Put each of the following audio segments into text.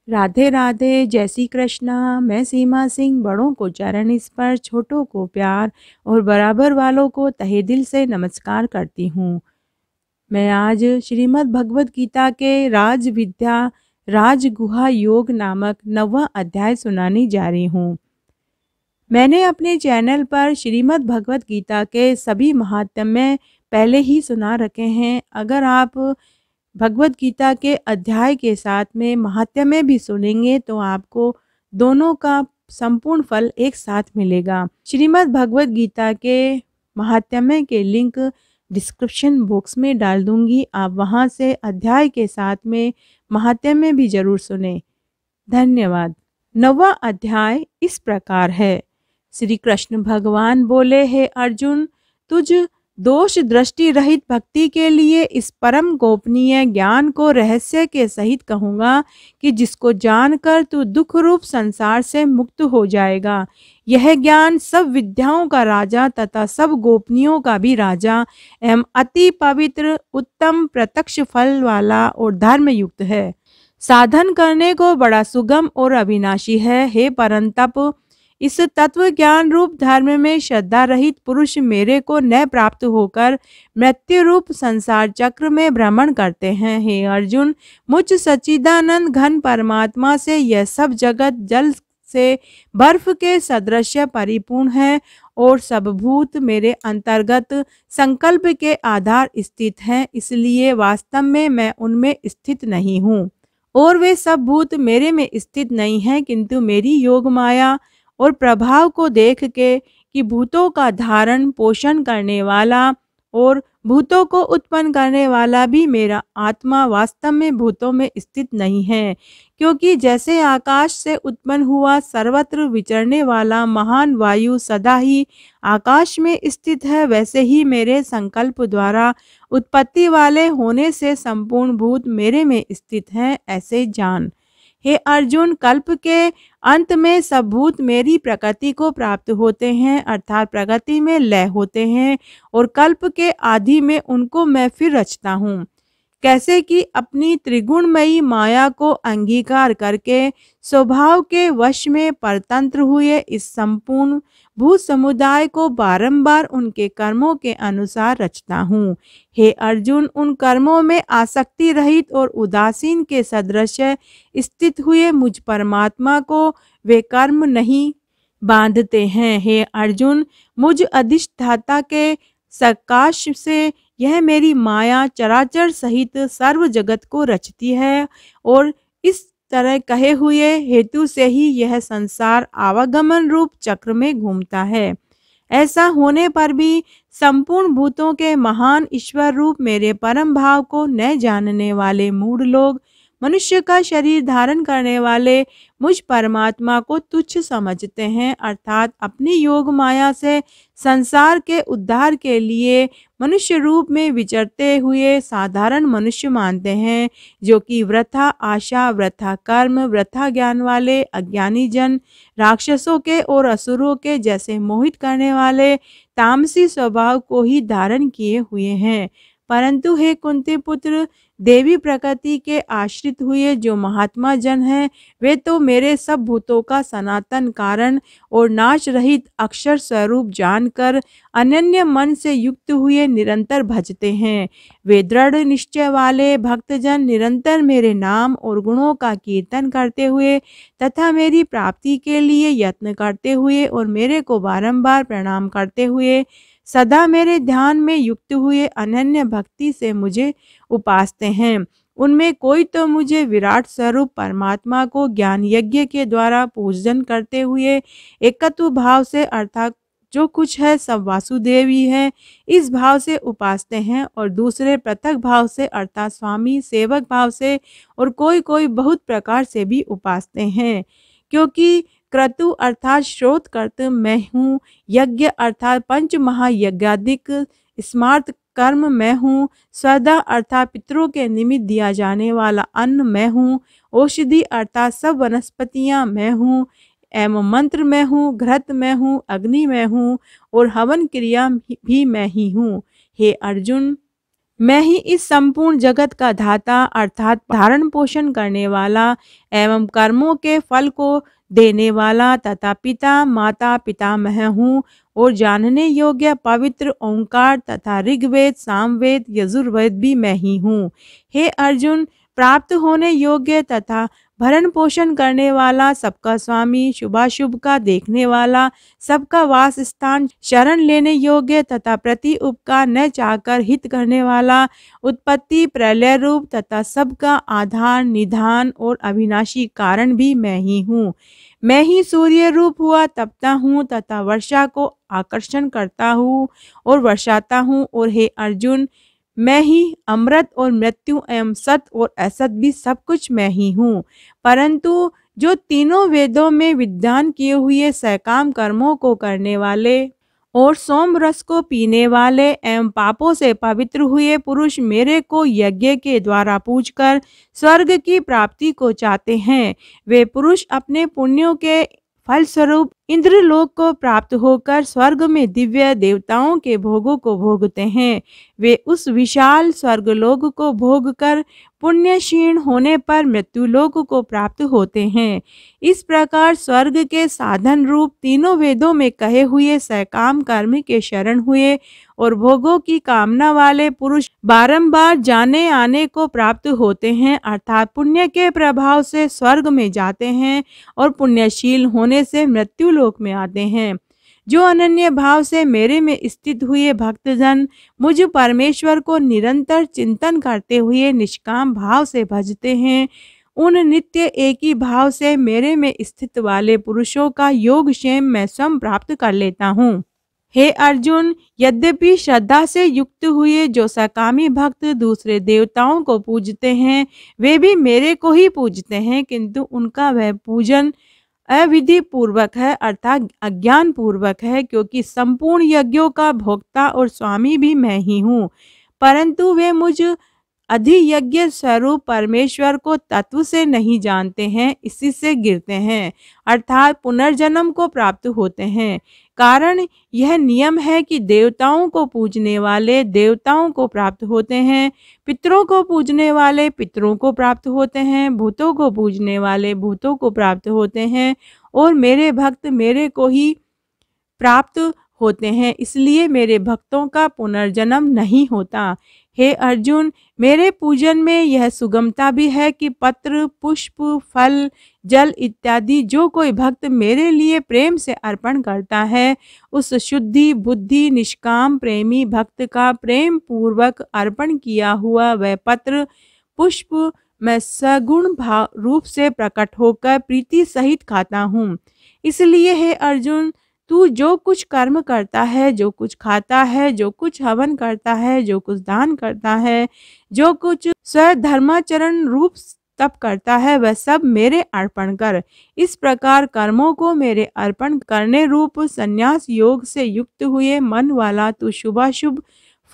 राधे राधे, जय श्री कृष्णा। मैं सीमा सिंह बड़ों को चरण स्पर्श, छोटों को प्यार और बराबर वालों को तहे दिल से नमस्कार करती हूँ। मैं आज श्रीमद् भगवत गीता के राज विद्या राज गुहा योग नामक 9वां अध्याय सुनाने जा रही हूँ। मैंने अपने चैनल पर श्रीमद् भगवत गीता के सभी महात्म्य पहले ही सुना रखे हैं। अगर आप भगवत गीता के अध्याय के साथ में महात्म्य भी सुनेंगे तो आपको दोनों का संपूर्ण फल एक साथ मिलेगा। श्रीमद् भगवत गीता के महात्म्य के लिंक डिस्क्रिप्शन बॉक्स में डाल दूंगी। आप वहां से अध्याय के साथ में महात्म्य भी जरूर सुने। धन्यवाद। 9वां अध्याय इस प्रकार है। श्री कृष्ण भगवान बोले, हे अर्जुन, तुझ दोष दृष्टि रहित भक्ति के लिए इस परम गोपनीय ज्ञान को रहस्य के सहित कहूँगा कि जिसको जानकर तू दुख रूप संसार से मुक्त हो जाएगा। यह ज्ञान सब विद्याओं का राजा तथा सब गोपनीयों का भी राजा एवं अति पवित्र, उत्तम, प्रत्यक्ष फल वाला और धर्मयुक्त है। साधन करने को बड़ा सुगम और अविनाशी है। हे परंतप, इस तत्व ज्ञान रूप धर्म में श्रद्धा रहित पुरुष मेरे को न प्राप्त होकर मृत्यु रूप संसार चक्र में भ्रमण करते हैं। हे अर्जुन, मुझ सच्चिदानंद घन परमात्मा से यह सब जगत जल से बर्फ के सदृश परिपूर्ण है और सब भूत मेरे अंतर्गत संकल्प के आधार स्थित हैं। इसलिए वास्तव में मैं उनमें स्थित नहीं हूँ और वे सब भूत मेरे में स्थित नहीं हैं, किंतु मेरी योग माया और प्रभाव को देख के कि भूतों का धारण पोषण करने वाला और भूतों को उत्पन्न करने वाला भी मेरा आत्मा वास्तव में भूतों में स्थित नहीं है। क्योंकि जैसे आकाश से उत्पन्न हुआ सर्वत्र विचरने वाला महान वायु सदा ही आकाश में स्थित है, वैसे ही मेरे संकल्प द्वारा उत्पत्ति वाले होने से संपूर्ण भूत मेरे में स्थित हैं, ऐसे जान। हे अर्जुन, कल्प के अंत में सब भूत मेरी प्रकृति को प्राप्त होते हैं, अर्थात प्रकृति में लय होते हैं, और कल्प के आदि में उनको मैं फिर रचता हूँ। कैसे कि अपनी त्रिगुणमयी माया को अंगीकार करके स्वभाव के वश में परतंत्र हुए इस संपूर्ण भूत समुदाय को बारंबार उनके कर्मों के अनुसार रचता हूँ। हे अर्जुन, उन कर्मों में आसक्ति रहित और उदासीन के सदृश स्थित हुए मुझ परमात्मा को वे कर्म नहीं बांधते हैं। हे अर्जुन, मुझ अधिष्ठाता के सकाश से यह मेरी माया चराचर सहित सर्व जगत को रचती है और इस तरह कहे हुए हेतु से ही यह संसार आवागमन रूप चक्र में घूमता है। ऐसा होने पर भी संपूर्ण भूतों के महान ईश्वर रूप मेरे परम भाव को न जानने वाले मूढ़ लोग मनुष्य का शरीर धारण करने वाले मुझ परमात्मा को तुच्छ समझते हैं, अर्थात अपनी योग माया से संसार के उद्धार के लिए मनुष्य रूप में विचरते हुए साधारण मनुष्य मानते हैं, जो कि वृथा आशा, वृथा कर्म, वृथा ज्ञान वाले अज्ञानी जन राक्षसों के और असुरों के जैसे मोहित करने वाले तामसी स्वभाव को ही धारण किए हुए हैं। परंतु हे कुंती पुत्र, देवी प्रकृति के आश्रित हुए जो महात्मा जन हैं, वे तो मेरे सब भूतों का सनातन कारण और नाश रहित अक्षर स्वरूप जानकर अनन्य मन से युक्त हुए निरंतर भजते हैं। वे दृढ़ निश्चय वाले भक्तजन निरंतर मेरे नाम और गुणों का कीर्तन करते हुए तथा मेरी प्राप्ति के लिए यत्न करते हुए और मेरे को बारंबार प्रणाम करते हुए सदा मेरे ध्यान में युक्त हुए अनन्य भक्ति से मुझे उपासते हैं। उनमें कोई तो मुझे विराट स्वरूप परमात्मा को ज्ञान यज्ञ के द्वारा पूजन करते हुए एकत्व भाव से, अर्थात जो कुछ है सब वासुदेव ही है, इस भाव से उपासते हैं, और दूसरे पृथक भाव से अर्थात स्वामी सेवक भाव से, और कोई कोई बहुत प्रकार से भी उपासते हैं। क्योंकि क्रतु अर्थात श्रोतकर्त मैं हूँ, यज्ञ अर्थात पंच महायज्ञादिक स्मार्त कर्म मैं हूँ, स्वदा अर्थात पितरों के निमित्त दिया जाने वाला अन्न मैं हूँ, औषधि अर्थात सब वनस्पतियाँ मैं हूँ, एवं मंत्र मैं हूँ, घृत मैं हूँ, अग्नि मैं हूँ, और हवन क्रिया भी मैं ही हूँ। हे अर्जुन, मैं ही इस संपूर्ण जगत का धाता अर्थात धारण पोषण करने वाला एवं कर्मों के फल को देने वाला तथा पिता माता पितामह हूँ और जानने योग्य पवित्र ओंकार तथा ऋग्वेद सामवेद यजुर्वेद भी मैं ही हूँ। हे अर्जुन, प्राप्त होने योग्य तथा भरण पोषण करने वाला, सबका स्वामी, शुभाशुभ का देखने वाला, सबका वास स्थान, शरण लेने योग्य तथा प्रति उपकार न चाहकर हित करने वाला, उत्पत्ति प्रलय रूप तथा सबका आधार निधान और अविनाशी कारण भी मैं ही हूँ। मैं ही सूर्य रूप हुआ तपता हूँ तथा वर्षा को आकर्षण करता हूँ और वर्षाता हूँ। और हे अर्जुन, मैं ही अमृत और मृत्यु एवं सत और असत भी सब कुछ मैं ही हूँ। परंतु जो तीनों वेदों में विद्वान किए हुए सकाम कर्मों को करने वाले और सोम रस को पीने वाले एवं पापों से पवित्र हुए पुरुष मेरे को यज्ञ के द्वारा पूजकर स्वर्ग की प्राप्ति को चाहते हैं, वे पुरुष अपने पुण्यों के फलस्वरूप इंद्रलोक को प्राप्त होकर स्वर्ग में दिव्य देवताओं के भोगों को भोगते हैं। वे उस विशाल स्वर्गलोक को भोगकर पुण्य क्षीण होने पर मृत्युलोक को प्राप्त होते हैं। इस प्रकार स्वर्ग के साधन रूप तीनों वेदों में कहे हुए सकाम कर्म के शरण हुए और भोगों की कामना वाले पुरुष बारंबार जाने आने को प्राप्त होते हैं, अर्थात पुण्य के प्रभाव से स्वर्ग में जाते हैं और पुण्यशील होने से मृत्यु लोक में आते हैं। जो अनन्य भाव से मेरे में स्थित हुए भक्तजन मुझ परमेश्वर को निरंतर चिंतन करते हुए निष्काम भाव से भजते हैं, उन नित्य एक ही भाव से मेरे में स्थित वाले पुरुषों का योगक्षेम मैं स्वयं प्राप्त कर लेता हूँ। हे अर्जुन, यद्यपि श्रद्धा से युक्त हुए जो सकामी भक्त दूसरे देवताओं को पूजते हैं वे भी मेरे को ही पूजते हैं, किंतु उनका वह पूजन अविधि पूर्वक है अर्थात अज्ञान पूर्वक है, क्योंकि संपूर्ण यज्ञों का भोक्ता और स्वामी भी मैं ही हूँ। परंतु वे मुझ अधियज्ञ स्वरूप परमेश्वर को तत्व से नहीं जानते हैं, इसी से गिरते हैं अर्थात पुनर्जन्म को प्राप्त होते हैं। कारण यह नियम है कि देवताओं को पूजने वाले देवताओं को प्राप्त होते हैं, पितरों को पूजने वाले पितरों को प्राप्त होते हैं, भूतों को पूजने वाले भूतों को प्राप्त होते हैं और मेरे भक्त मेरे को ही प्राप्त होते हैं, इसलिए मेरे भक्तों का पुनर्जन्म नहीं होता। हे अर्जुन, मेरे पूजन में यह सुगमता भी है कि पत्र पुष्प फल जल इत्यादि जो कोई भक्त मेरे लिए प्रेम से अर्पण करता है, उस शुद्धि बुद्धि निष्काम प्रेमी भक्त का प्रेम पूर्वक अर्पण किया हुआ वह पत्र पुष्प मैं सगुण भाव रूप से प्रकट होकर प्रीति सहित खाता हूँ। इसलिए हे अर्जुन, तू जो कुछ कर्म करता है, जो कुछ खाता है, जो कुछ हवन करता है, जो कुछ दान करता है, जो कुछ स्वधर्माचरण रूप तप करता है, वह सब मेरे अर्पण कर। इस प्रकार कर्मों को मेरे अर्पण करने रूप संन्यास योग से युक्त हुए मन वाला तू शुभाशुभ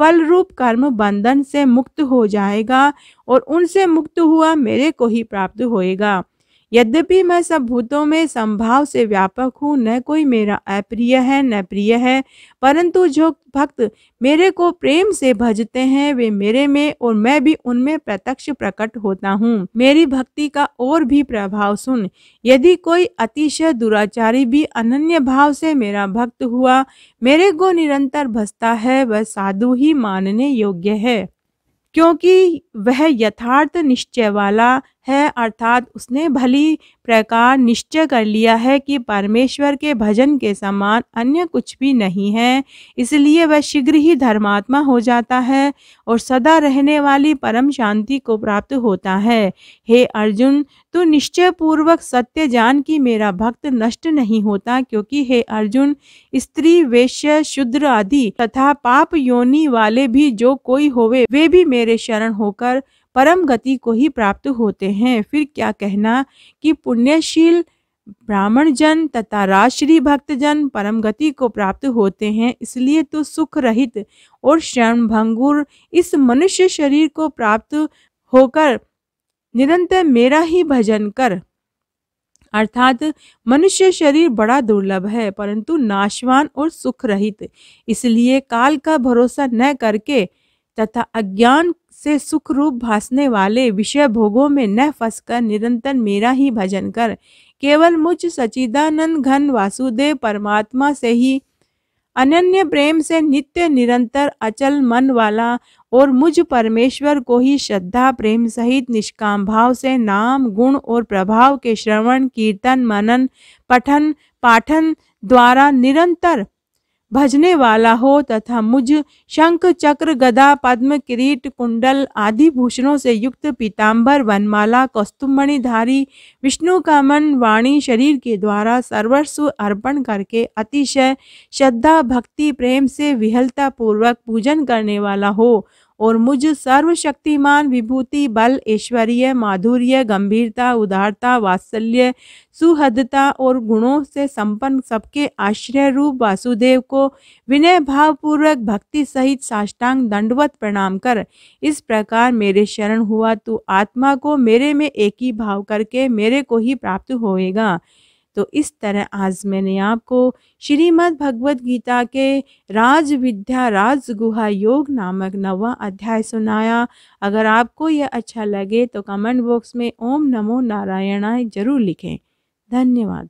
फल रूप कर्म बंधन से मुक्त हो जाएगा और उनसे मुक्त हुआ मेरे को ही प्राप्त होएगा। यद्यपि मैं सब भूतों में संभाव से व्यापक हूँ, न कोई मेरा अप्रिय है न प्रिय है, परंतु जो भक्त मेरे को प्रेम से भजते हैं वे मेरे में और मैं भी उनमें प्रत्यक्ष प्रकट होता हूँ। मेरी भक्ति का और भी प्रभाव सुन। यदि कोई अतिशय दुराचारी भी अनन्य भाव से मेरा भक्त हुआ मेरे को निरंतर भजता है, वह साधु ही मानने योग्य है, क्योंकि वह यथार्थ निश्चय वाला है अर्थात उसने भली प्रकार निश्चय कर लिया है कि परमेश्वर के भजन के समान अन्य कुछ भी नहीं है, इसलिए वह शीघ्र ही धर्मात्मा हो जाता है और सदा रहने वाली परम शांति को प्राप्त होता है। हे अर्जुन, तू निश्चय पूर्वक सत्य जान कि मेरा भक्त नष्ट नहीं होता, क्योंकि हे अर्जुन, स्त्री वेश्य शूद्र आदि तथा पाप योनि वाले भी जो कोई होवे वे भी मेरे शरण होकर परम गति को ही प्राप्त होते हैं। फिर क्या कहना कि पुण्यशील ब्राह्मण जन तथा राजश्री भक्तजन परम गति को प्राप्त होते हैं, इसलिए तो सुख रहित और क्षण भंगुर इस मनुष्य शरीर को प्राप्त होकर निरंतर मेरा ही भजन कर। अर्थात मनुष्य शरीर बड़ा दुर्लभ है परंतु नाशवान और सुख रहित, इसलिए काल का भरोसा न करके तथा अज्ञान से सुख रूप भासने वाले विषय भोगों में न फंसकर निरंतर मेरा ही भजन कर केवल मुझ सच्चिदानंद घन वासुदेव परमात्मा से ही अनन्य प्रेम से नित्य निरंतर अचल मन वाला और मुझ परमेश्वर को ही श्रद्धा प्रेम सहित निष्काम भाव से नाम गुण और प्रभाव के श्रवण कीर्तन मनन पठन पाठन द्वारा निरंतर भजने वाला हो तथा मुझ शंख चक्र गदा पद्म किरीट कुंडल आदि भूषणों से युक्त पीताम्बर वनमाला कौस्तुभमणिधारी विष्णु का मन वाणी शरीर के द्वारा सर्वस्व अर्पण करके अतिशय श्रद्धा भक्ति प्रेम से विहलता पूर्वक पूजन करने वाला हो और मुझ सर्वशक्तिमान विभूति बल ऐश्वर्य माधुर्य गंभीरता उदारता वात्सल्य सुहदता और गुणों से संपन्न सबके आश्रय रूप वासुदेव को विनय भाव पूर्वक भक्ति सहित साष्टांग दंडवत प्रणाम कर इस प्रकार मेरे शरण हुआ तू आत्मा को मेरे में एक ही भाव करके मेरे को ही प्राप्त होएगा। तो इस तरह आज मैंने आपको श्रीमद् भगवत गीता के राज विद्या राज गुहा योग नामक 9वां अध्याय सुनाया। अगर आपको यह अच्छा लगे तो कमेंट बॉक्स में ओम नमो नारायणाय जरूर लिखें। धन्यवाद।